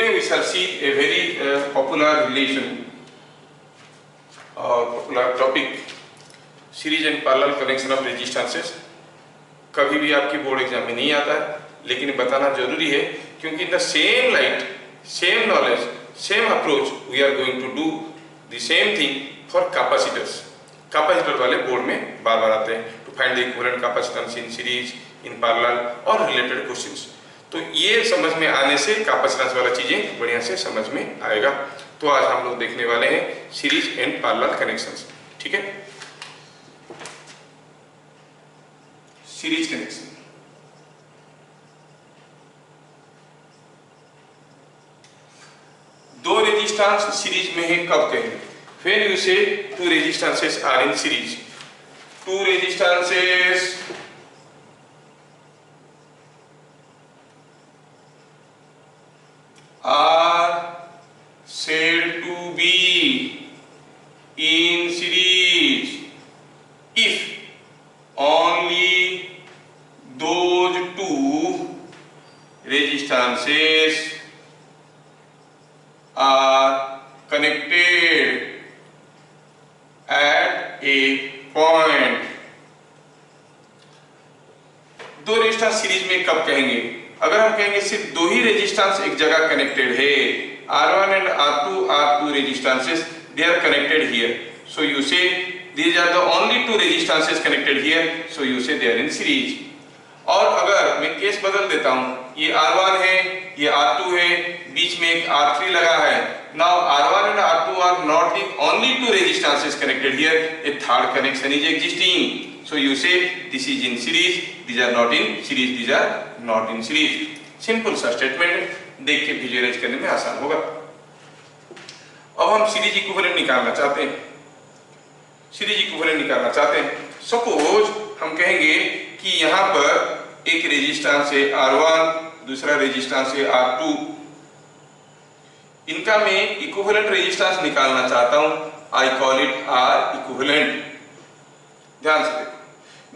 Today we shall see a very popular relation or popular topic, series and parallel connection of resistances. कभी भी आपकी board exam में नहीं आता है, लेकिन बताना जरूरी है क्योंकि in the same light, same knowledge, same approach we are going to do the same thing for capacitors. Capacitor वाले बोर्ड में बार बार आते हैं to find the equivalent capacitance in series, in parallel और रिलेटेड क्वेश्चंस. तो ये समझ में आने से कैपेसिटेंस वाला चीजें बढ़िया से समझ में आएगा. तो आज हम लोग देखने वाले हैं सीरीज एंड पैरेलल कनेक्शंस. ठीक है, सीरीज कनेक्शन. दो रेजिस्टेंस सीरीज में है कब कहेंगे? When you say two resistances are in series. Two resistances are said to be in series if only those two resistances are connected at a point. दो resistance series में कब कहेंगे? अगर हम कहेंगे सिर्फ दो ही रेजिस्टेंस एक जगह कनेक्टेड है, R1 and R2 are two resistances, they are connected here, so you say these are the only two resistances connected here, so you say they are in series. और अगर मैं केस बदल देता हूं, ये R1 है, ये R2 है, बीच में एक R3 लगा है. Now R1 and R2 are not the only two resistances connected here, a third connection is existing. So you say this is in series, these are not in series, these are not in series. Simple सा statement, देख के visualise करने में आसान होगा. अब हम series equivalent निकालना चाहते हैं. सीरीज इक्विवेलेंट निकालना चाहते हैं. सपोज हम कहेंगे कि यहाँ पर एक रेजिस्टेंस है R1, दूसरा रेजिस्टेंस है R2. इनका मैं इक्विवेलेंट रेजिस्टेंस निकालना चाहता हूं. I call it R equivalent. ध्यान से देखो,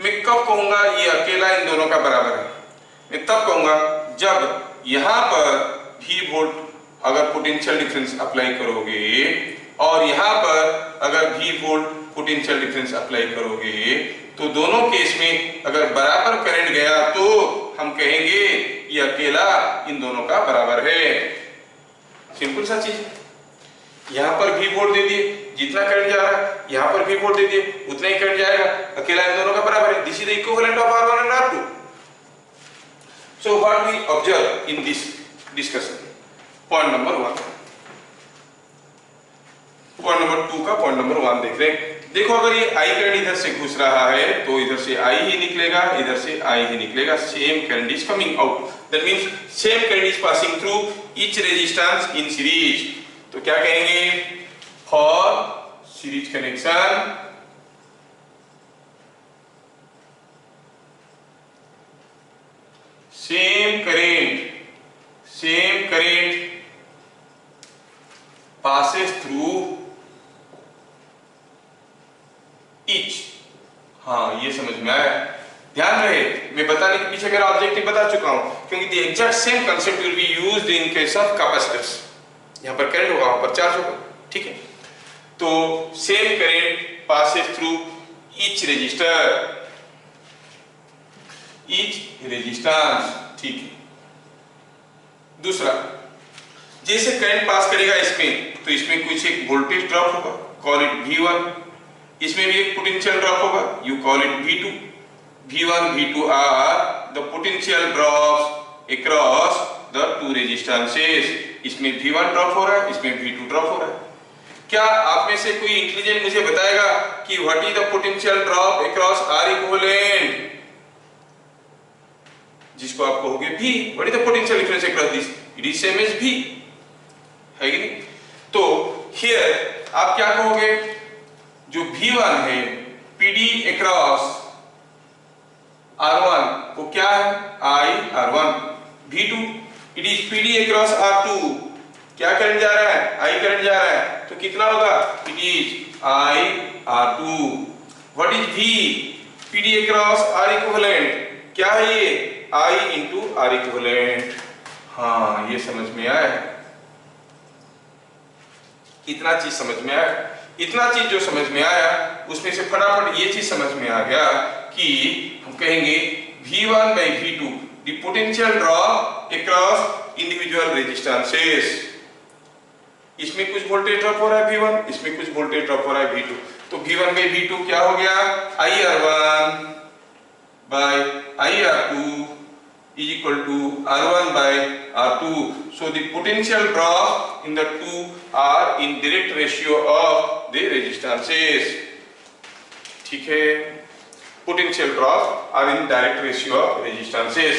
मैं कब कहूंगा ये अकेला इन दोनों का बराबर है? मैं तब कहूंगा जब यहां पर V वोल्ट अगर पोटेंशियल डिफरेंस अप्लाई करोगे और यहां पर अगर V volt potential difference apply करोगे, तो दोनों केस में अगर बराबर करंट गया तो हम कहेंगे ये अकेला इन दोनों का बराबर है. सिंपल सा चीज. यहां पर V वोल्ट दे दिए, जितना करंट जा रहा है यहां पर V वोल्ट दे दिए, उतना ही करंट जाएगा, अकेला इन दोनों का बराबर है. This is the equivalent of R1 and R2. So what we observe in this discussion? Point number 1. Point number 2 का point number 1 देख रहे हैं. देखो, अगर ये I करंट इधर से घुस रहा है तो इधर से I ही निकलेगा, इधर से I ही निकलेगा. Same current is coming out. That means same current is passing through each resistance in series. तो क्या कहेंगे? For series connection same current passes through each. हाँ, ये समझ में आया. ध्यान रहे, मैं बताने के पीछे मेरा ऑब्जेक्टिव बता चुका हूं, क्योंकि the exact same concept will be used in case of capacitors. यहाँ पर करंट होगा, वहां पर चार्ज होगा. ठीक है, तो same current passes through each resistor, each resistance. ठीक है. दूसरा, जैसे करंट पास करेगा इसमें, तो इसमें कुछ एक वोल्टेज ड्रॉप होगा, कॉल इट V1. इसमें भी एक पोटेंशियल ड्रॉप होगा, you call it V2. V1, V2 are the potential drops across the two resistances. इसमें V1 ड्रॉप हो रहा है, इसमें V2 ड्रॉप हो रहा है. क्या आप में से कोई इंटेलिजेंट मुझे बताएगा कि what is the potential drop across R equivalent? जिसको आप कहोगे V, what is the potential difference across this? It is same as V, है कि नहीं? तो हियर आप क्या कहोगे? जो V1 है PD अक्रॉस R1 वो क्या है? I R1. V2 it is PD across R2. क्या करंट जा रहा है? I करंट जा रहा है, तो कितना होगा? It is I R2. What is V? PD across R equivalent. क्या है ये? I into R equivalent. हाँ, ये समझ में आया. इतना चीज समझ में आया। इतना चीज जो समझ में आया उसमें से फटाफट ये चीज समझ में आ गया कि हम कहेंगे V1 by V2 the potential drop across individual resistances। इसमें कुछ वोल्टेज ड्रॉप हो रहा है V1, इसमें कुछ वोल्टेज ड्रॉप हो रहा है V2, तो V1 by V2 क्या हो गया, IR1 by IR2 is equal to R1 by R2। So the potential drop in the two are in direct ratio of the resistances। ठीक है, potential drop are in direct ratio of resistances।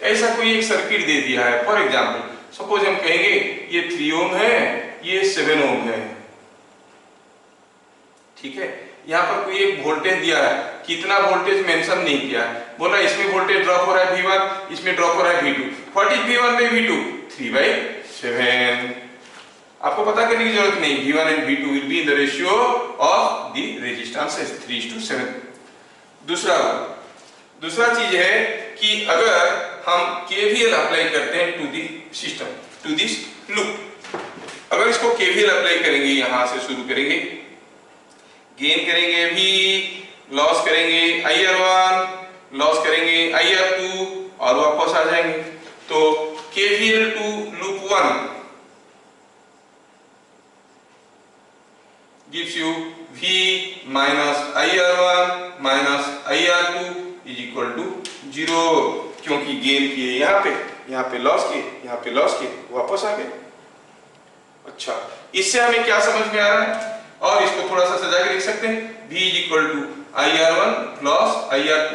ऐसा कोई एक circuit दे दिया है, for example suppose हम कहेंगे ये 3 ओम है, ये 7 ओम है, ठीक है। यहाँ पर कोई एक वोल्टेज दिया है, कितना वोल्टेज मेंशन नहीं किया है, बोला इसमें वोल्टेज ड्रॉप हो रहा है V1, इसमें ड्रॉप हो रहा है V2। What is V1 by V2? 3/7। आपको पता करने की जरूरत नहीं, V1 and V2 will be in the ratio of the rezistances 3:7। दूसरा चीज है कि अगर हम KVL अप्लाई करते हैं to the system, to this loop, अगर इसको KVL अप्लाई करेंगे, यहां से शुरू करेंगे, गेन करेंगे V, लॉस करेंगे IR1, लॉस करेंगे IR2 और वापस आ जाएंगे। तो KVL to loop 1 gives you V minus IR1 minus IR2 is equal to 0, क्योंकि गेन किए यहाँ पे लॉस किए, यहाँ पे लॉस किए, वापस आ गए। अच्छा, इससे हमें क्या समझ में आ रहा है, और इसको थोड़ा सा सजा के लिख सकते हैं, V is equal to IR1 plus IR2।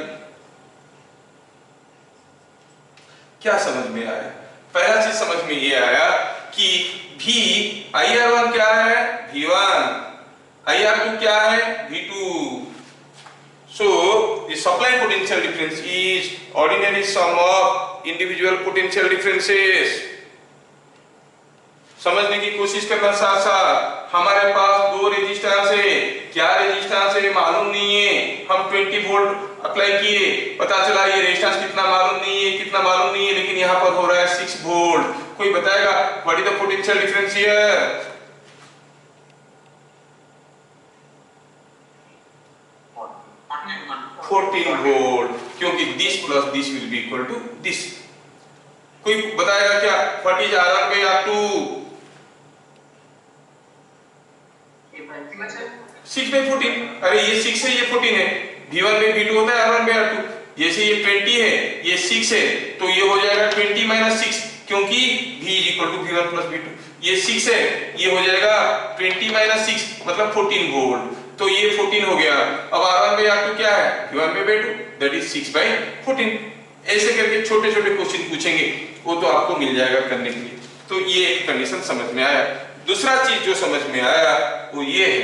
क्या समझ में आया? पहला चीज समझ में ये आया कि V IR1 क्या है, V1, IR2 क्या है, V2। So the supply potential difference is ordinary sum of individual potential differences। समझने की कोशिश करना साथ साथ। हमारे पास 2 रेजिस्टेंस है, क्या रेजिस्टेंस है मालूम नहीं है, हम 20 वोल्ट अप्लाई किए, पता चला ये रेजिस्टेंस कितना मालूम नहीं है, लेकिन यहाँ पर हो रहा है 6 वोल्ट। कोई बताएगा what is the potential difference here? 14 volt, क्योंकि this plus this will be equal to this. कोई बताएगा क्या what is R1 by R2? 6/14। अरे ये 6 है, ये 14 है, V1 by V2 होता है R1 by R2। जैसे ये 20 है, ये 6 है, तो ये हो जाएगा 20 minus 6, क्योंकि V is equal to V1 plus V2। ये 6 है, ये हो जाएगा 20 minus 6 मतलब 14 वोल्ट, तो ये 14 हो गया। अब R1 by R2 क्या है, V1 by V2, that is 6/14। ऐसे करके छोटे छोटे क्वेश्चन पूछेंगे, वो तो आपको मिल जाएगा करने के लिए। तो ये एक कंडीशन समझ में आया। दूसरा चीज जो समझ में आया वो ये है,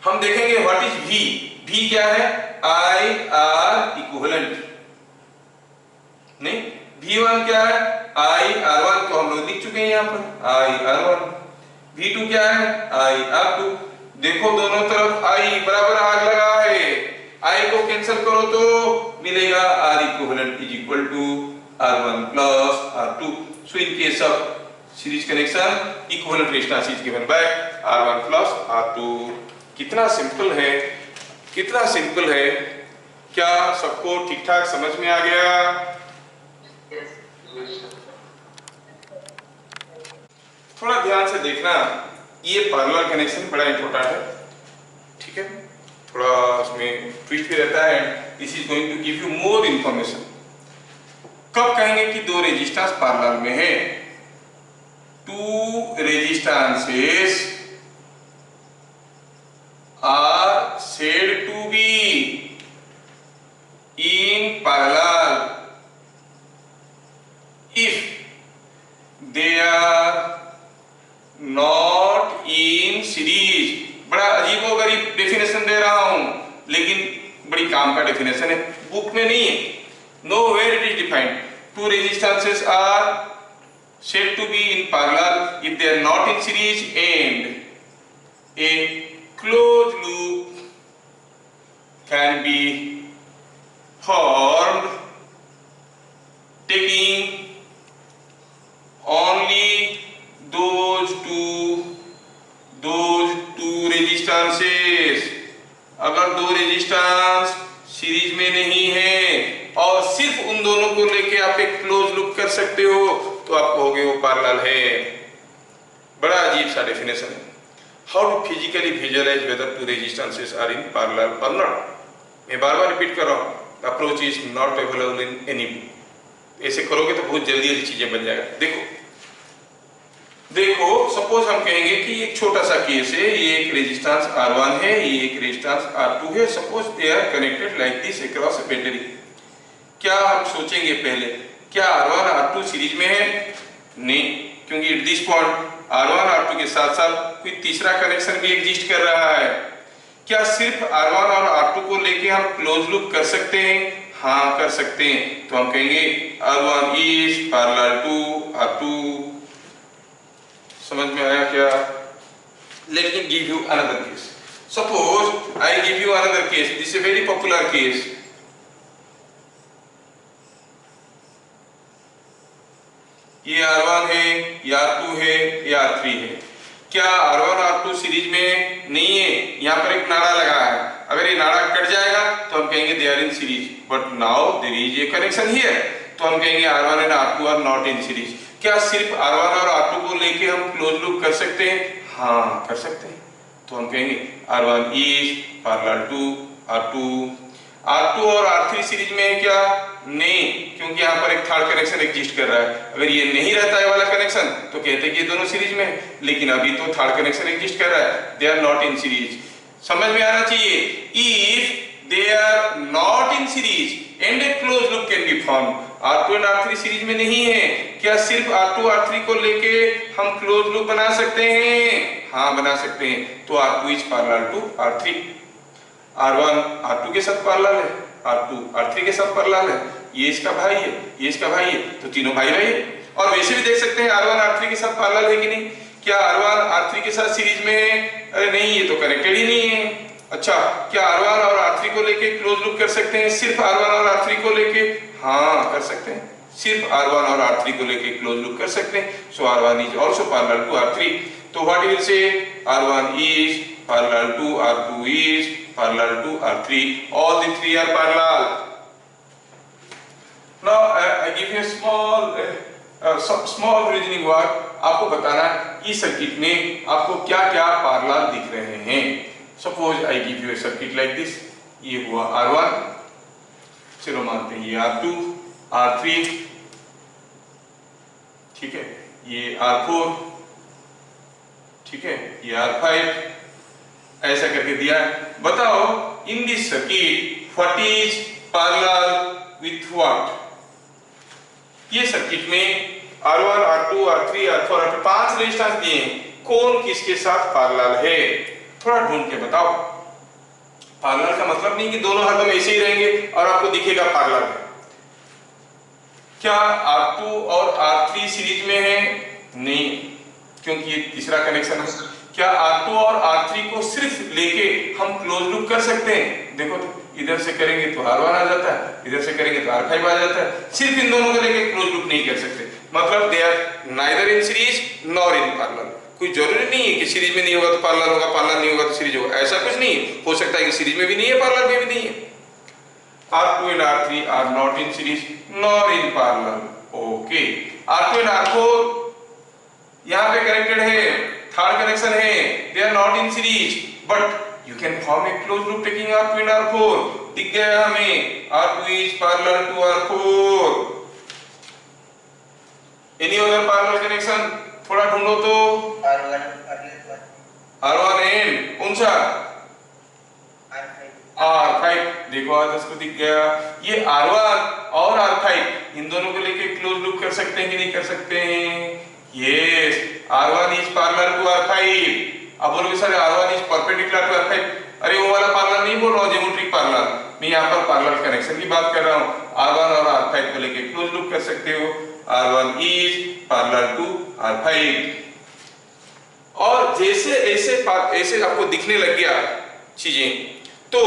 हम देखेंगे व्हाट इज V। V क्या है, IR इक्विवेलेंट, नहीं V1 क्या है, IR1 को हम लोग लिख चुके हैं यहाँ पर, IR1। V2 क्या है, IR2। देखो दोनों तरफ I बराबर आग लगा है, I को कैंसिल करो तो मिलेगा R equivalent is equal to R1 plus R2। So in case of series connection equivalent resistance is given by R1 plus R2। कितना सिंपल है, कितना सिंपल है। क्या सबको ठीक ठाक समझ में आ गया? थोड़ा ध्यान से देखना, ये पैरेलल कनेक्शन बड़ा इंपॉर्टेंट है, ठीक है, थोड़ा उसमें ट्विस्ट भी रहता है। This is going to give you more information. कब कहेंगे कि 2 रेजिस्टेंस पैरेलल में है? 2 resistances are said to be in parallel if they are not in series। बड़ा अजीबोगरीब डेफिनेशन दे रहा हूं, लेकिन बड़ी काम का डेफिनेशन है, बुक में नहीं है, nowhere it is defined। 2 resistances are said to be in parallel if they are not in series and a closed loop can be formed taking only those 2 तो आप कहोगे वो पैरेलल है। बड़ा अजीब सा डेफिनेशन है। How to physically visualise whether two resistances are in parallel और नॉट। मैं बार बार रिपीट कर रहा हूँ, the approach is not available in any book. ऐसे करोगे तो बहुत जल्दी जल्दी चीजें बन जाएगा। देखो सपोज हम कहेंगे कि एक छोटा सा केस है, ये एक रेजिस्टेंस R1 है, ये एक रेजिस्टेंस R2 है। Suppose they are connected like this across a battery. क्या हम सोचेंगे पहले, क्या R1 R2 सीरीज में है? नहीं, क्योंकि at this point R1 R2 के साथ साथ कोई तीसरा कनेक्शन भी एग्जिस्ट कर रहा है। क्या सिर्फ R1 और R2 को लेके हम क्लोज लूप कर सकते हैं? हाँ कर सकते हैं। तो हम कहेंगे R1 is parallel to R2। समझ में आया क्या? Let me give you another case. Suppose I give you another case. This is a very popular case. ये R1 है, ये R2 है, ये R3 है। क्या R1 R2 सीरीज में नहीं है? यहाँ पर एक नाड़ा लगा है। अगर ये नाड़ा कट जाएगा तो हम कहेंगे they are in series, but now there is a connection here, तो हम कहेंगे R1 and R2 are not in series. क्या सिर्फ R1 और R2 को लेके हम क्लोज लूप कर सकते हैं? हाँ कर सकते हैं। तो हम कहेंगे R1 is parallel to R2। R2 और R3 सीरीज में है क्या? नहीं, क्योंकि यहाँ पर एक थर्ड कनेक्शन एग्जिस्ट कर रहा है। अगर ये नहीं रहता है वाला कनेक्शन तो कहते कि ये दोनों सीरीज में है, लेकिन अभी तो थर्ड कनेक्शन एग्जिस्ट कर रहा है, they are not in series. समझ में आना चाहिए। If they are not in series and a close loop can be form. R2 and R3 series में नहीं है, क्या सिर्फ R2 R3 को लेके हम क्लोज लूप बना सकते हैं? हाँ बना सकते हैं। तो R2 is parallel to R3। R1 R2 के साथ पैरेलल है, R2 R3 के साथ पैरेलल है, ये इसका भाई है, ये इसका भाई है, तो तीनों भाई भाई है। और वैसे भी देख सकते हैं R1 R3 के साथ पैरेलल है कि नहीं। क्या R1 R3 के साथ सीरीज में है? अरे नहीं, ये तो कनेक्टेड ही नहीं है। अच्छा, क्या R1 और R3 को लेके क्लोज लूप कर सकते हैं सिर्फ R1 और R3 को लेके? हाँ कर सकते हैं, सिर्फ R1 और R3 को लेके क्लोज लूप कर सकते हैं। So R1 is also parallel to R3। तो what you will say, R1 is parallel to R2 is parallel to R3. All the three are parallel. Now I give you a small reasoning work. आपको बताना इस circuit में आपको क्या क्या parallel दिख रहे हैं। Suppose I give you a circuit like this. ये हुआ R1, चलो मानते हैं ये R2, R3, ठीक है, ये R4, ठीक है, ये R5, ऐसा करके दिया। बताओ in this circuit what is parallel with what. ये सर्किट में R1 R2 R3 R4 R5 पांच रेजिस्टेंस दिए हैं, कौन किसके साथ पैरेलल है? थोड़ा ढूंढ के बताओ। पैरेलल का मतलब नहीं कि दोनों हरदम ऐसे ही रहेंगे और आपको दिखेगा पैरेलल है। क्या R2 और R3 सीरीज में है? नहीं, क्योंकि ये तीसरा कनेक्शन है। क्या R2 और R3 को सिर्फ लेके हम क्लोज लूप कर सकते हैं? देखो तो इधर से करेंगे तो R1 आ जाता है, इधर से करेंगे तो R5 आ जाता है। सिर्फ इन दोनों को लेके क्लोज लूप नहीं कर सकते, मतलब they are neither in series nor in parallel. कोई जरूरी नहीं है कि सीरीज में नहीं होगा तो पैरेलल होगा, पैरेलल नहीं होगा तो सीरीज होगा, ऐसा कुछ नहीं है। हो सकता है कि सीरीज में भी नहीं है, पैरेलल में भी नहीं है। R2 and R3 are not in series nor in parallel. Okay. R2 and R4 यहाँ पे कनेक्टेड है, थर्ड कनेक्शन है, they are not in series, but you can form a closed loop taking R2 and R4. दिख गया हमें, R2 is parallel to R4. Any other parallel connection? थोड़ा ढूंढो तो। R1 and कौन सा? R5। देखो आदर्श को दिख गया। ये R1 और R5 इन दोनों को लेके क्लोज लूप कर सकते हैं कि नहीं कर सकते हैं? Yes, R1 is parallel to R5. अब बोलोगे sir R1 is perpendicular to R5। अरे वो वाला पैरेलल नहीं बोल रहा हूँ, ज्योमेट्रिक पैरेलल। मैं यहाँ पर पैरेलल कनेक्शन की बात कर रहा हूँ। R1 और R5 को लेके क्लोज लूप कर सकते हो। R1 is parallel to R5। और जैसे ऐसे आपको दिखने लग गया चीजें, तो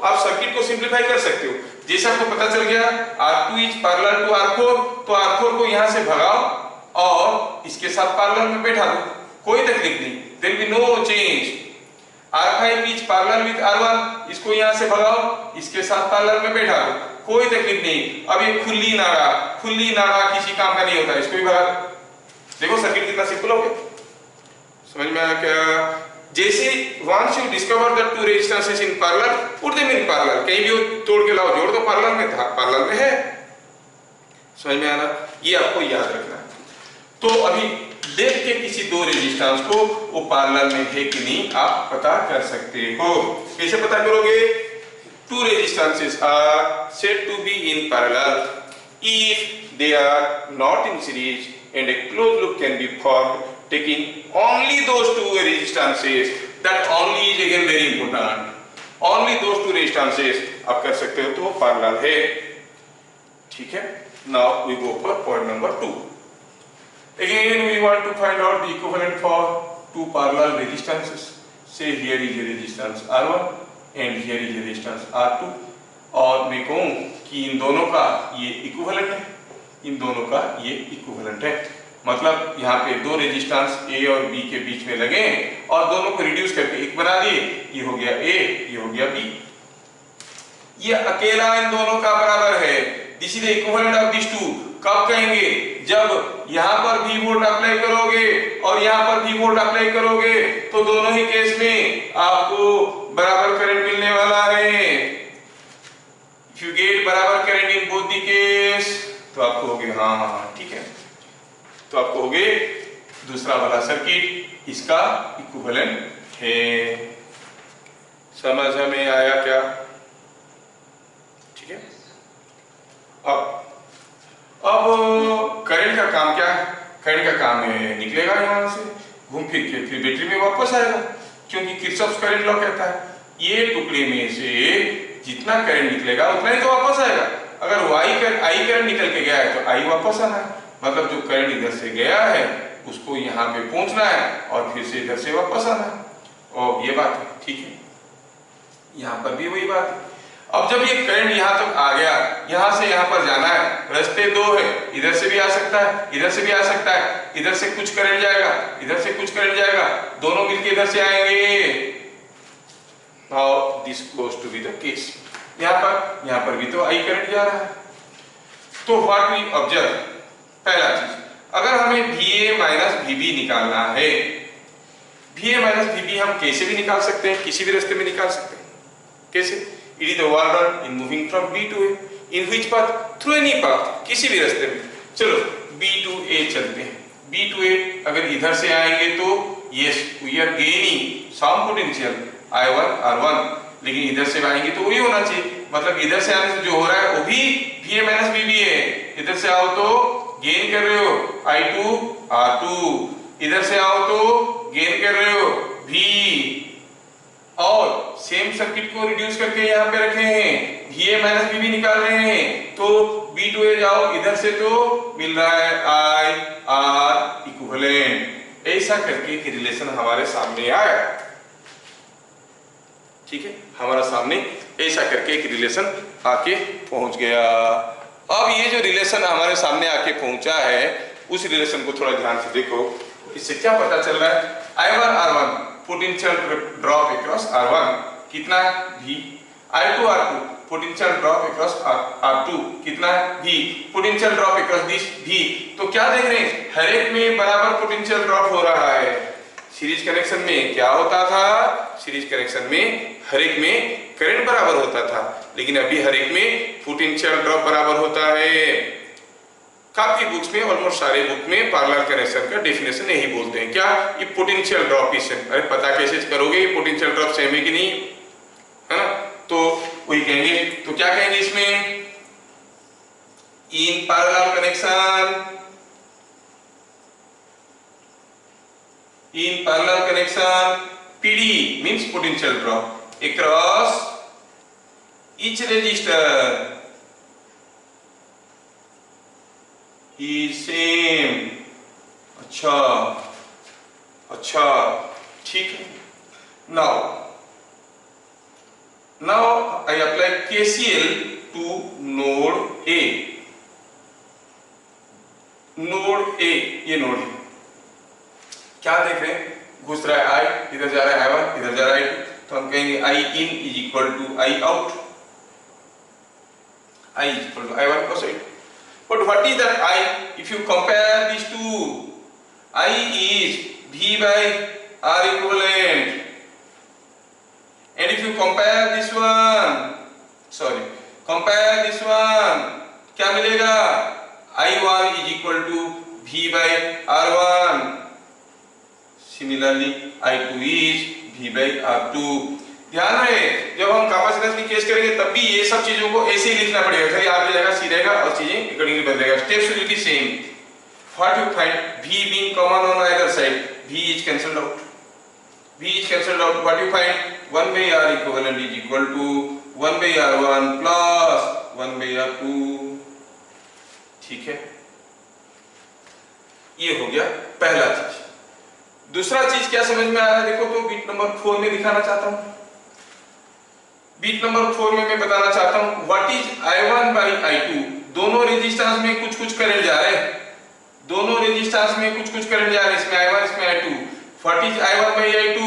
आप सर्किट को सिंपलीफाई कर सकते हो। जैसे आपको पता चल गया R2 is parallel to R4, तो R4 को यहाँ से भगाओ और इसके साथ पैरेलल में बैठा दो, कोई तकलीफ नहीं, there will be no change। R5 is parallel with R1, इसको यहाँ से भगाओ, इसके साथ पैरेलल में बैठा दो, कोई तकलीफ नहीं। अब ये खुली नाड़ा किसी काम का नहीं होता, इसको भी भरा देखो। सर्किट कितना सिंपल हो गया, समझ में आया क्या? जैसे once you discover the two resistances in parallel, put them in parallel, कहीं भी वो तोड़ के लाओ, जोड़ तो पैरेलल में था, पैरेलल में है। समझ में आना, ये आपको याद रखना है। तो अभी देख के किसी दो रेजिस्टेंस को वो पैरेलल में है कि नहीं आप पता कर सकते हो। कैसे पता करोगे? Two resistances are said to be in parallel if they are not in series and a closed loop can be formed taking only those two resistances. That only is again very important. Only those two resistances आप कर सकते हो तो parallel है, ठीक है। Now we go for point number 2. Again we want to find out the equivalent for two parallel resistances. Say here is a resistance R1 and here is a resistance R2, और मैं कहूँ कि इन दोनों का ये इक्विवेलेंट है, इन दोनों का ये इक्विवेलेंट है। मतलब यहाँ पे दो रेजिस्टेंस A और B के बीच में लगे और दोनों को रिड्यूस करके एक बना दिए, ये हो गया A, ये हो गया B। ये अकेला इन दोनों का बराबर है, this is the equivalent of this two. कब कहेंगे? जब यहाँ पर भी वोल्ट अप्लाई करोगे और यहाँ पर भी वोल्ट अप्लाई करोगे तो दोनों ही केस में आपको बराबर करंट मिलने वाला है। इफ यू गेट बराबर current in both the case तो आपको हो गया, हाँ ठीक है, तो आपको हो गए दूसरा वाला सर्किट इसका इक्विवेलेंट है। समझ में आया क्या? ठीक है। अब करंट का काम क्या है? करंट का काम है निकलेगा यहां से घूम फिर के फिर बैटरी में वापस आएगा, क्योंकि किरचॉफ्स करंट लॉ कहता है ये टुकड़े में से जितना करंट निकलेगा उतना ही तो वापस आएगा। अगर आई करंट निकल के गया है तो आई वापस आना है, मतलब जो करंट इधर से गया है उसको यहाँ पे पहुंचना है और फिर से इधर से वापस आना है। और ये बात है, ठीक है, यहाँ पर भी वही बात है। अब जब ये करंट यहाँ तक आ गया, यहाँ से यहाँ पर जाना है, रास्ते दो है, इधर से भी आ सकता है, इधर से भी आ सकता है, इधर से कुछ करंट जाएगा, इधर से कुछ करंट जाएगा, दोनों मिलके इधर से आएंगे। Now this goes to be the case. यहाँ पर भी तो आई करंट जा रहा है। तो व्हाट वी ऑब्जर्व, पहला चीज, अगर हमें VA माइनस VB निकालना है, VA माइनस VB हम कैसे भी निकाल सकते हैं, किसी भी रास्ते में निकाल सकते हैं। कैसे? It is the work done in moving from B to A. In which path? Through any path, किसी भी रास्ते में। चलो B to A चलते हैं। B to A अगर इधर से आएंगे तो yes we are gaining some potential I1 R1, लेकिन इधर से आएंगे तो वही होना चाहिए, मतलब इधर से आने से जो हो रहा है वो भी VA माइनस VB है। इधर से आओ तो गेन कर रहे हो I2 R2, इधर से आओ तो गेन कर रहे हो V, और सेम सर्किट को रिड्यूस करके यहाँ पे रखे हैं, VA माइनस VB निकाल रहे हैं, तो B to A जाओ, इधर से तो मिल रहा है I R इक्विवेलेंट। ऐसा करके एक रिलेशन हमारे सामने आया, ठीक है, हमारा सामने ऐसा करके एक रिलेशन आके पहुंच गया। अब ये जो रिलेशन हमारे सामने आके पहुंचा है उस रिलेशन को थोड़ा ध्यान से देखो, इससे क्या पता चल रहा है? I1 R1 potential drop across R1 कितना है? V। I2 R2 potential drop across R2 कितना है? V। Potential drop across this V। तो क्या देख रहे हैं? हर एक में बराबर पोटेंशियल ड्रॉप हो रहा है। सीरीज कनेक्शन में क्या होता था? सीरीज कनेक्शन में हर एक में करंट बराबर होता था, लेकिन अभी हर एक में पोटेंशियल ड्रॉप बराबर होता है। काफी बुक्स में, ऑलमोस्ट सारे बुक में पैरेलल कनेक्शन का डेफिनेशन यही बोलते हैं, क्या? ये पोटेंशियल ड्रॉप इज सेम। अरे पता कैसे करोगे ये पोटेंशियल ड्रॉप सेम है कि नहीं, है ना? तो वही कहेंगे, तो क्या कहेंगे इसमें? इन parallel connection, in parallel connection PD means potential drop across each resistor is same। अच्छा ठीक है। now I apply KCL to node A। Node A, ये नोड है, क्या देख रहे हैं? घुस रहा है I, इधर जा रहा है I1, इधर जा रहा है I2, तो हम कहेंगे I in is equal to I out। I is equal to I1 cos I2. But what is that I? If you compare these two, I is V by R equivalent, and if you compare this one, compare this one, क्या मिलेगा? I1 is equal to V by R1. Similarly, I2 is V by R2. ध्यान रहे, जब हम capacitance की case करेंगे तब भी ये सब चीजों को ऐसे ही लिखना पड़ेगा, खाली आगे जगह सी रहेगा और चीजें अकॉर्डिंगली बदलेगा. Steps will be same. What you find? V being common on either side, V is cancelled out. V is cancelled out. What you find? 1 by R equivalent is equal to 1 by R1 plus 1 by R2. ठीक है, ये हो गया पहला चीज. दूसरा चीज क्या समझ में आया देखो तो बीट नंबर 4 में दिखाना चाहता हूं. बीट नंबर 4 में मैं बताना चाहता हूं what is I1 by I2. दोनों रेजिस्टेंस में कुछ कुछ करंट जा रहे हैं, दोनों रेजिस्टेंस में कुछ कुछ करंट जा रहे हैं, इसमें I1 इसमें I2. What is I1 by I2?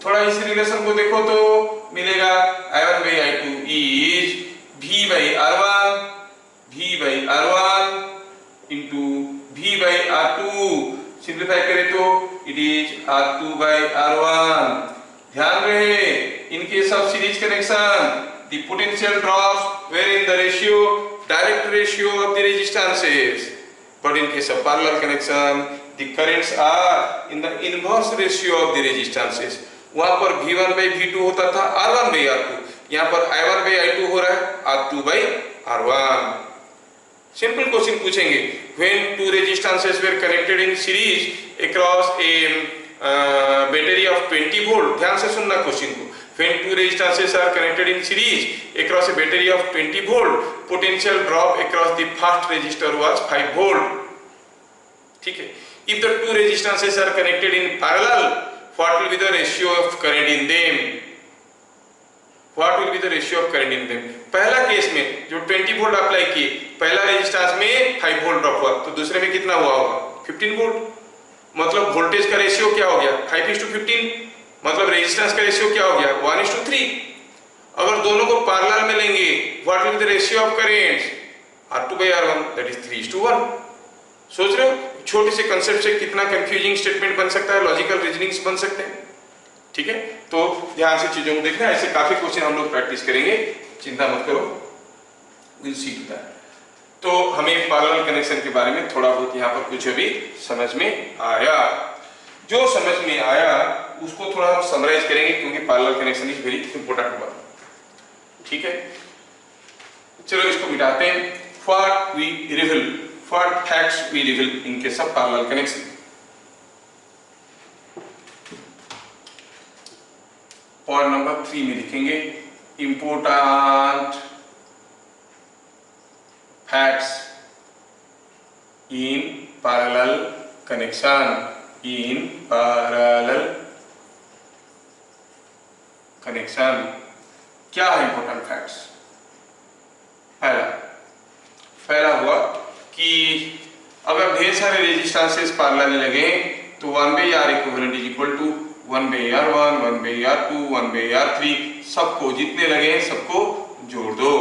थोड़ा इस रिलेशन को देखो तो मिलेगा I1 by I2 is V by R1 into V by R2. Simplify करें तो it is R2 by R1. ध्यान रहे, in case of series connection the potential drops were in the direct ratio of the resistances, but in case of parallel connection the currents are in the inverse ratio of the resistances. वहां पर V1 by V2 होता था R1 by R2, यहाँ पर I1 by I2 हो रहा है R2 by R1. Simple question पूछेंगे, when two resistances were connected in series across a battery of 20 volt. ध्यान से सुनना क्वेश्चन को. When two resistances are connected in series across a battery of 20 volt, potential drop across the first resistor was 5 volt. ठीक है. If the two resistances are connected in parallel, what will be the ratio of current in them? What will be the ratio of current in them? पहला case में जो 20 volt apply किए, पहला resistance में 5 volt drop हुआ, तो दूसरे में कितना हुआ होगा? 15 वोल्ट. मतलब वोल्टेज का रेशियो क्या हो गया? 5:15. मतलब रेजिस्टेंस का रेशियो क्या हो गया? 1:3. अगर दोनों को पैरेलल में लेंगे, what will be the ratio of currents? R2 by R1, that is 3:1. सोच रहे हो छोटे से कंसेप्ट से कितना कंफ्यूजिंग स्टेटमेंट बन सकता है, लॉजिकल रीजनिंग्स बन सकते हैं. ठीक है, तो ध्यान से चीजों को देखना. ऐसे काफी क्वेश्चन हम लोग प्रैक्टिस करेंगे, चिंता मत करो, विल सी टू दैट. तो हमें पैरेलल कनेक्शन के बारे में थोड़ा बहुत यहाँ पर कुछ अभी समझ में आया. जो समझ में आया उसको थोड़ा हम समराइज करेंगे, क्योंकि parallel connection is very important word. ठीक है, चलो इसको मिटाते हैं. What we reveal, what facts we reveal in case of parallel connection. Point number 3 में लिखेंगे important facts in parallel connection. In parallel connection क्या है इंपोर्टेंट फैक्ट्स? पहला हुआ कि अगर ढेर सारे रेजिस्टेंसेस पैरेलल में लगे तो 1 by R equivalent is equal to 1 by R1, 1 by R2, 1 by R3, सबको जितने लगे हैं सबको जोड़ दो.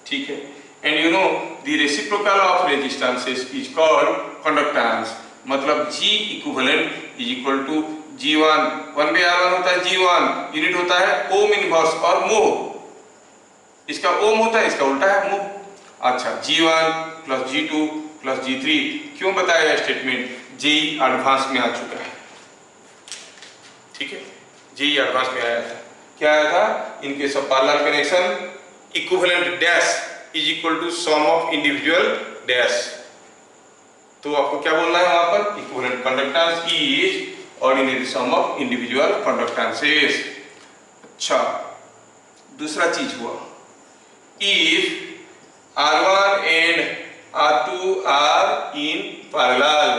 ठीक है. And you know the reciprocal of resistances is called conductance. मतलब G equivalent is equal to G1. 1 by R1 होता है G1, यूनिट होता है ओम इनवर्स और मोह. इसका ओम होता है, इसका उल्टा है मोह. अच्छा, G1 plus G2 plus G3. क्यों बताया स्टेटमेंट? JEE एडवांस में आ चुका है. ठीक है, JEE एडवांस में आया था. क्या आया था? In case of parallel connection equivalent dash is equal to sum of individual dash. तो आपको क्या बोलना है वहां पर? Equivalent conductance is ordinary sum of individual conductances. अच्छा, दूसरा चीज हुआ, if R1 and R2 are in parallel,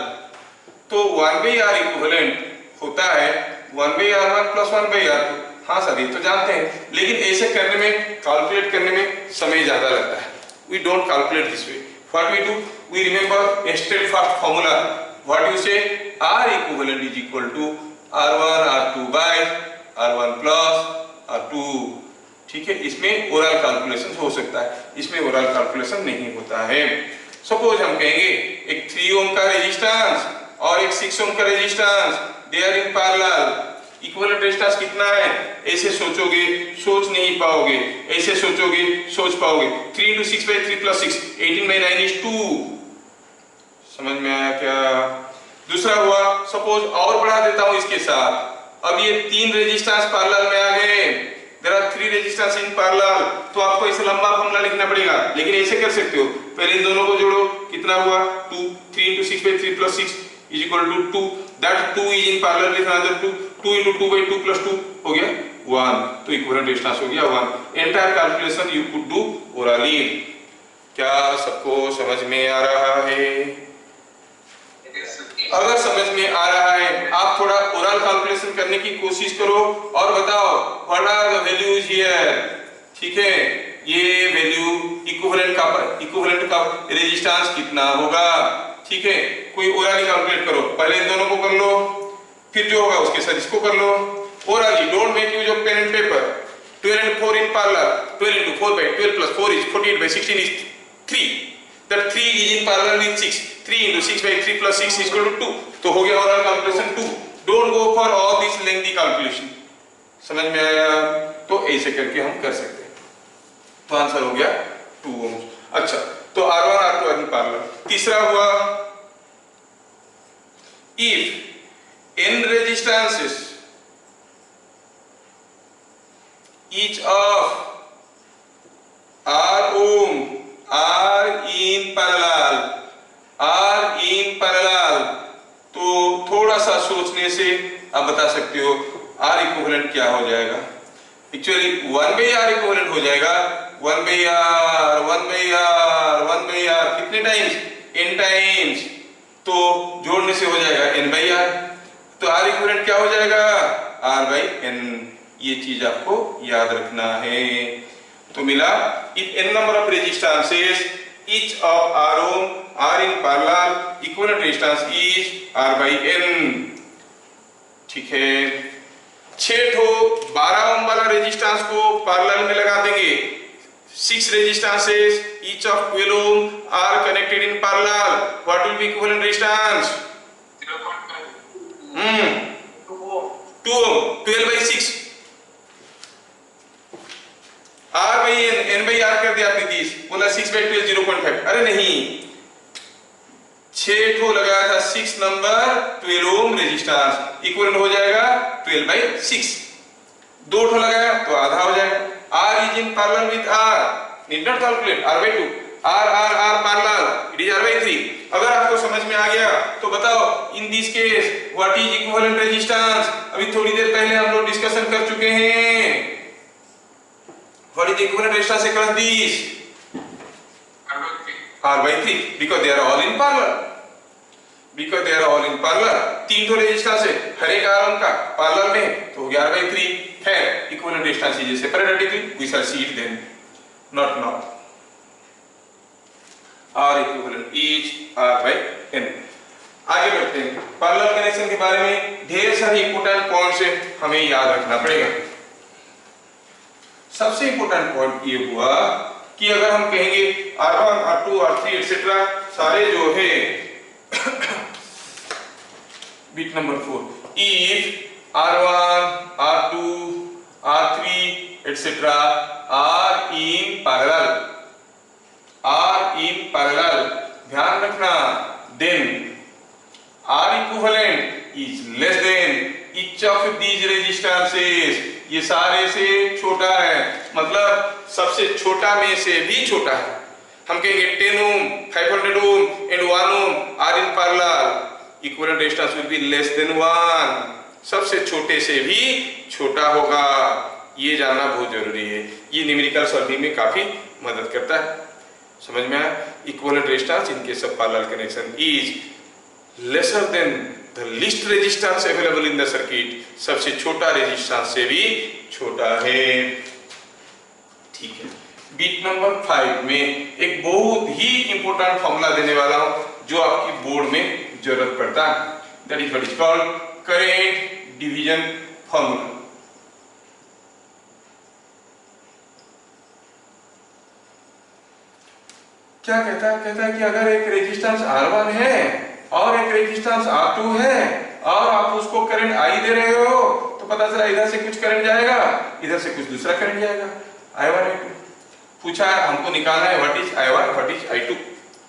तो 1 by R इक्विवेलेंट होता है 1 by R1 plus 1 by R2. हाँ सर, ये तो जानते हैं, लेकिन ऐसे करने में, कैलकुलेट करने में समय ज्यादा लगता है. We don't calculate this way. What we do? We remember a straightforward formula. What you say? R equivalent is equal to R1 R2 by R1 plus R2. ठीक है, इसमें ओरल कैलकुलेशन हो सकता है, इसमें ओरल कैलकुलेशन नहीं होता है। सपोज हम कहेंगे एक 3 ओम का रेजिस्टेंस और एक 6 ओम का resistance, they are in parallel, equivalent resistance कितना है, ऐसे सोचोगे सोच नहीं पाओगे, ऐसे सोचोगे सोच पाओगे। 3 into 6 by 3 plus 6, 18 by 9 is 2। समझ में आया क्या? दूसरा हुआ, सपोज और बढ़ा देता हूं इसके साथ, अब ये 3 रेजिस्टेंस पैरेलल में आ गए, there are 3 resistance in parallel, तो आपको इसे लंबा फॉर्मूला लिखना पड़ेगा, लेकिन ऐसे कर सकते हो, पहले इन दोनों को जोड़ो, कितना हुआ 2, 3 into 6 by 3 plus 6 is equal to 2, that 2 is in parallel with another 2, 2 into 2 by 2 plus 2 हो गया 1, तो इक्विवेलेंट रेजिस्टेंस हो गया 1। Entire calculation you could do orally. क्या सबको समझ में आ रहा है? अगर समझ में आ रहा है, आप थोड़ा ओरल कैलकुलेशन करने की कोशिश करो और बताओ what are the values here. ठीक है, ये वैल्यू इक्विवेलेंट का रेजिस्टेंस कितना होगा। ठीक है, कोई ओरली कैलकुलेट करो, पहले इन दोनों को कर लो, फिर जो होगा उसके साथ इसको कर लो orally. Don't make use of pen and paper. 12 and 4 in parallel, 12 into 4 by 12 plus 4 is 48 by 16 is 3, that 3 is in parallel with 6, 3 into 6 by 3 plus 6 is equal to 2, तो हो गया oral calculation 2। Don't go for all this lengthy calculation. समझ में आया? तो ऐसे करके हम कर सकते हैं, तो आंसर हो गया 2 ओम। अच्छा, तो R1 R2 इन पैरेलल। तीसरा हुआ, if n resistances each of R ohm are in parallel, तो थोड़ा सा सोचने से आप बता सकते हो R इक्विवेलेंट क्या हो जाएगा। एक्चुअली 1 by R इक्विवेलेंट हो जाएगा 1 by R कितने टाइम्स, n टाइम्स, तो जोड़ने से हो जाएगा n by R, तो R इक्विवेलेंट क्या हो जाएगा, R by n। ये चीज आपको याद रखना है। तो मिला, if n number of resistances each of R ohm are in parallel, equivalent resistance is R by n। ठीक है, 6 ठो 12 ओम वाला रेजिस्टेंस को पैरेलल में लगा देंगे। 6 resistances each of 12 ohm are connected in parallel, what will be equivalent resistance? 2 ohm, 12 by 6, R by n by R कर दिया आपने 30, बोला 6 by 12 0.5, अरे नहीं, 6 ठो लगाया था 6 नंबर 12 ओम रेजिस्टेंस, इक्विवेलेंट हो जाएगा 12 by 6, 2 ठो लगाया तो आधा हो जाएगा। R is in parallel with R, need not calculate, R by 2, R parallel, it is R by 3। अगर आपको समझ में आ गया तो बताओ, in this case what is equivalent resistance? अभी थोड़ी देर पहले हम लोग डिस्कशन कर चुके हैं। What is the equivalent resistance across these? R by 3, because they are all in parallel। तीन ठो रेजिस्टेंस है, हर एक आर का पैरेलल में, तो हो गया R by 3 है। Equivalent resistance is separately, we shall see it then, not now. R equivalent is R by n। आगे बढ़ते हैं, पैरेलल कनेक्शन के बारे में ढेर सारे इंपॉर्टेंट पॉइंट्स है, हमें याद रखना पड़ेगा। सबसे इंपॉर्टेंट पॉइंट ये हुआ कि अगर हम कहेंगे R1 R2 R3 एटसेट्रा सारे जो है bit number 4, if R1 R2 R3 etcetera are in parallel, ध्यान रखना, then R equivalent is less than each of these resistances, ये सारे से छोटा है, मतलब सबसे छोटा में से भी छोटा है। हम कहेंगे 10 ohm, 500 ohm and 1 ohm are in parallel, equivalent resistance will be less than 1, सबसे छोटे से भी छोटा होगा। ये जानना बहुत जरूरी है, ये न्यूमेरिकल सॉल्विंग में काफी मदद करता है। समझ में आया? Equivalent resistance in case of parallel connection is lesser than the least resistance available in the circuit, सबसे छोटा रेजिस्टेंस से भी छोटा है। ठीक है, बीट नंबर 5 में एक बहुत ही इंपॉर्टेंट फॉर्मूला देने वाला हूं जो आपकी बोर्ड में जरूरत पड़ता है, that is what is called current division formula. क्या कहता है? कहता है कि अगर एक रेजिस्टेंस R1 है और एक रेजिस्टेंस R2 है और आप उसको करंट I दे रहे हो, तो पता चला इधर से कुछ करंट जाएगा, इधर से कुछ दूसरा करंट जाएगा, I1 I2। पूछा है हमको निकालना है what is I1 what is I2,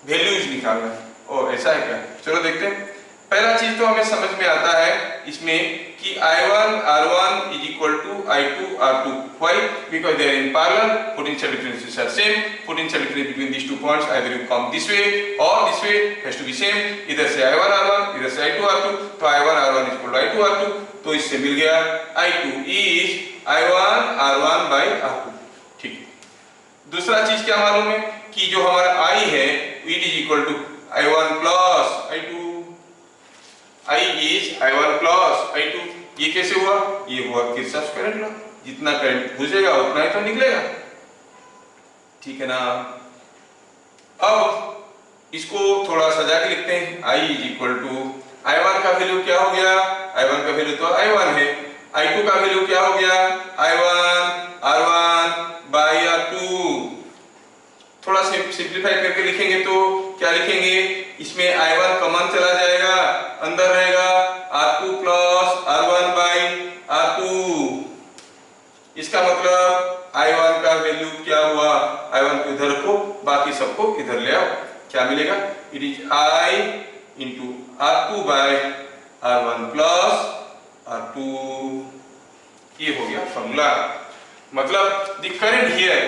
values निकालना है। ओ ऐसा है क्या? चलो देखते हैं। पहला चीज तो हमें समझ में आता है इसमें कि I1 R1 is equal to I2 R2। Why? Because they are in parallel, potential differences are same, potential difference between these two points either you come this way or this way has to be same, इधर से I1 R1 इधर से I2 R2, तो I1 R1 is equal to I2 R2, तो इससे मिल गया I2 is I1 R1 by R2। ठीक है। दूसरा चीज क्या मालूम है कि जो हमारा I है it is equal to I1 plus I2, I is I1 plus I2। ये कैसे हुआ? ये हुआ किरचॉफ करंट लॉ, जितना करंट घुसेगा उतना ही तो निकलेगा, ठीक है ना। अब इसको थोड़ा सजा के लिखते हैं। I is equal to I1 का वैल्यू क्या हो गया? I1 का वैल्यू तो I1 है। I2 का वैल्यू क्या हो गया? I1 R1 by R2। थोड़ा सिंप्लीफाई करके लिखेंगे तो क्या लिखेंगे? इसमें I1 कॉमन चला जाएगा, अंदर रहेगा R2 plus R1 by R2। इसका मतलब I1 का वैल्यू क्या हुआ? I1 को इधर रखो, बाकी सबको इधर ले आओ, क्या मिलेगा? It is I into R2 by R1 plus R2। ये हो गया फॉर्मूला। मतलब द करंट हियर,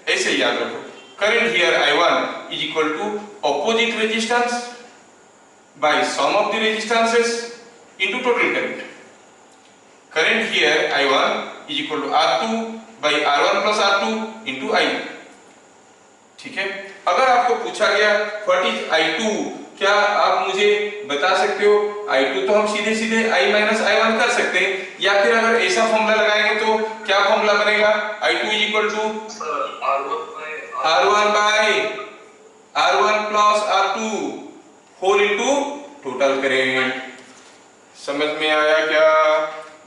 ऐसे याद रखो, current here I1 is equal to opposite resistance by sum of the resistances into total current। Current here I1 is equal to R2 by R1 plus R2 into I। ठीक है। अगर आपको पूछा गया what is I2, क्या आप मुझे बता सकते हो? I2 तो हम सीधे सीधे I minus I1 कर सकते हैं, या फिर अगर ऐसा फॉर्मूला लगाएंगे तो क्या फॉर्मूला बनेगा? I2 is equal to R1 by R1 plus R2 whole into total current। समझ में आया क्या?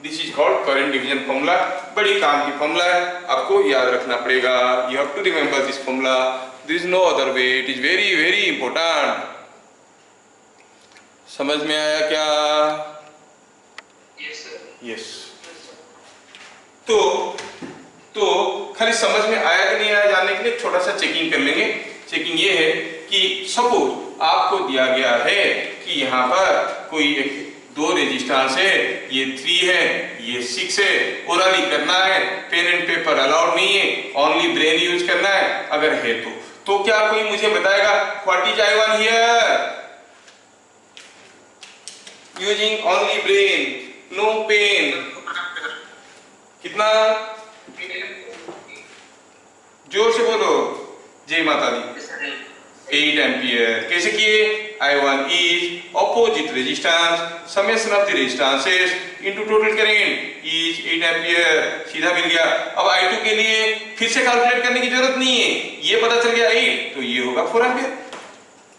This is called current division formula. बड़ी काम की फॉर्मूला है, आपको याद रखना पड़ेगा। You have to remember this formula, there is no other way, it is very very important. समझ में आया क्या? Yes sir. यस। तो खाली समझ में आया कि नहीं आया जानने के लिए छोटा सा चेकिंग कर लेंगे। चेकिंग ये है कि सपोज आपको दिया गया है कि यहाँ पर कोई दो रेजिस्टेंस है, ये 3 है, ये 6 है, ओरली करना है, पेन एंड पेपर अलाउड नहीं है, ओनली ब्रेन यूज करना है। अगर है तो क्या कोई मुझे बताएगा what is I1 here? Using only brain, no pen. कितना? जोर से बोलो। जय माता दी। 8 एम्पियर। कैसे किए? I1 is opposite resistance summation of the resistances into total current is 8 ampere. सीधा मिल गया। अब I2 के लिए फिर से कैलकुलेट करने की जरूरत नहीं है, ये पता चल गया 8, तो ये होगा 4 एम्पियर,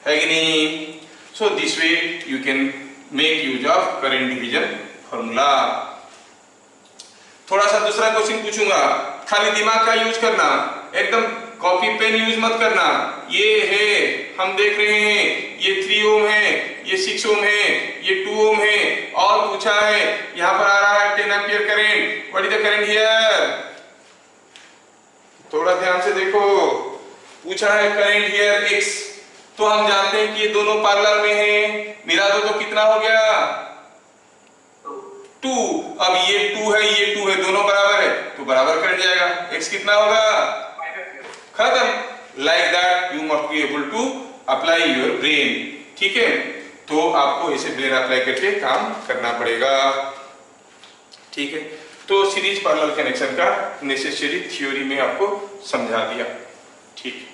है कि नहीं? So this way you can make use of current division formula. थोड़ा सा दूसरा क्वेश्चन पूछूंगा, खाली दिमाग का यूज करना, एकदम कॉपी पेन यूज मत करना। ये है, हम देख रहे हैं, ये 3 ओम है, ये 6 ओम है, ये 2 ओम है, और पूछा है यहाँ पर आ रहा है 10 ampere current. What is the current here? थोड़ा ध्यान से देखो। पूछा है करंट हियर X, तो हम जानते हैं कि ये दोनों पैरेलल में हैं, मिला दो तो कितना हो गया? 2। अब ये 2 है, ये 2 है, दोनों बराबर है, तो बराबर कर जाएगा। X कितना होगा? खत्म। Like that you must be able to apply your brain. ठीक है, तो आपको इसे ब्रेन अप्लाई करके काम करना पड़ेगा। ठीक है, तो सीरीज पैरेलल कनेक्शन का नेसेसरी थ्योरी में आपको समझा दिया। ठीक।